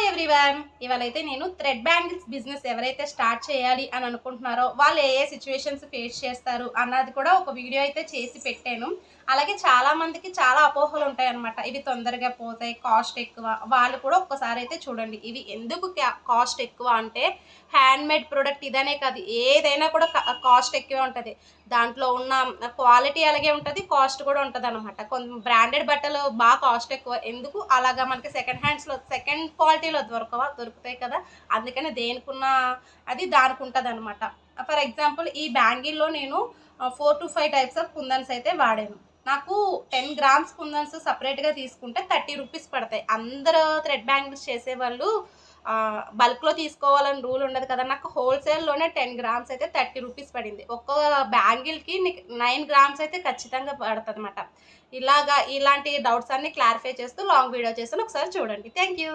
Hi everyone, ఇవాళైతే నేను thread bangles business ఎవరైతే start చేయాలి అని అనుకుంటున్నారో వాళ్ళు ఏ సిచ్యువేషన్స్ ఫేస్ చేస్తారు అన్నది కూడా ఒక వీడియో అయితే చేసి పెట్టాను. అలాగే చాలా మందికి చాలా అపోహలు ఉంటాయన్నమాట. ఇవి తొందరగా పోతాయి, కాస్ట్ ఎక్కువ. వాళ్ళు కూడా ఒక్కసారి అయితే చూడండి. ఇవి ఎందుకు కాస్ట్ ఎక్కువ అంటే హ్యాండ్మేడ్ ప్రోడక్ట్ ఇదనే కాదు, ఏదైనా కూడా కాస్ట్ ఎక్కువే ఉంటుంది. దాంట్లో ఉన్న క్వాలిటీ అలాగే ఉంటుంది, కాస్ట్ కూడా ఉంటుంది అనమాట. కొంచెం బ్రాండెడ్ బట్టలు బాగా కాస్ట్ ఎక్కువ. ఎందుకు అలాగా మనకి సెకండ్ క్వాలిటీలో దొరుకుతాయి కదా. అందుకని దేనికున్న అది దానికి ఉంటుంది అనమాట. ఫర్ ఎగ్జాంపుల్ ఈ బ్యాంగిల్లో నేను 4 to 5 టైప్స్ ఆఫ్ కుందన్స్ అయితే వాడాను. నాకు 10 గ్రామ్స్ కుందన్స్ సపరేట్గా తీసుకుంటే 30 రూపీస్ పడతాయి. అందరూ థ్రెడ్ బ్యాంగిల్స్ చేసేవాళ్ళు బల్క్లో తీసుకోవాలని రూల్ ఉండదు కదా. నాకు హోల్సేల్లోనే 10 గ్రామ్స్ అయితే 30 రూపీస్ పడింది. ఒక్క బ్యాంగిల్కి 9 గ్రామ్స్ అయితే ఖచ్చితంగా పడుతుంది అనమాట. ఇలాంటి డౌట్స్ అన్ని క్లారిఫై చేస్తూ లాంగ్ వీడియో చేస్తాను, ఒకసారి చూడండి. Thank you.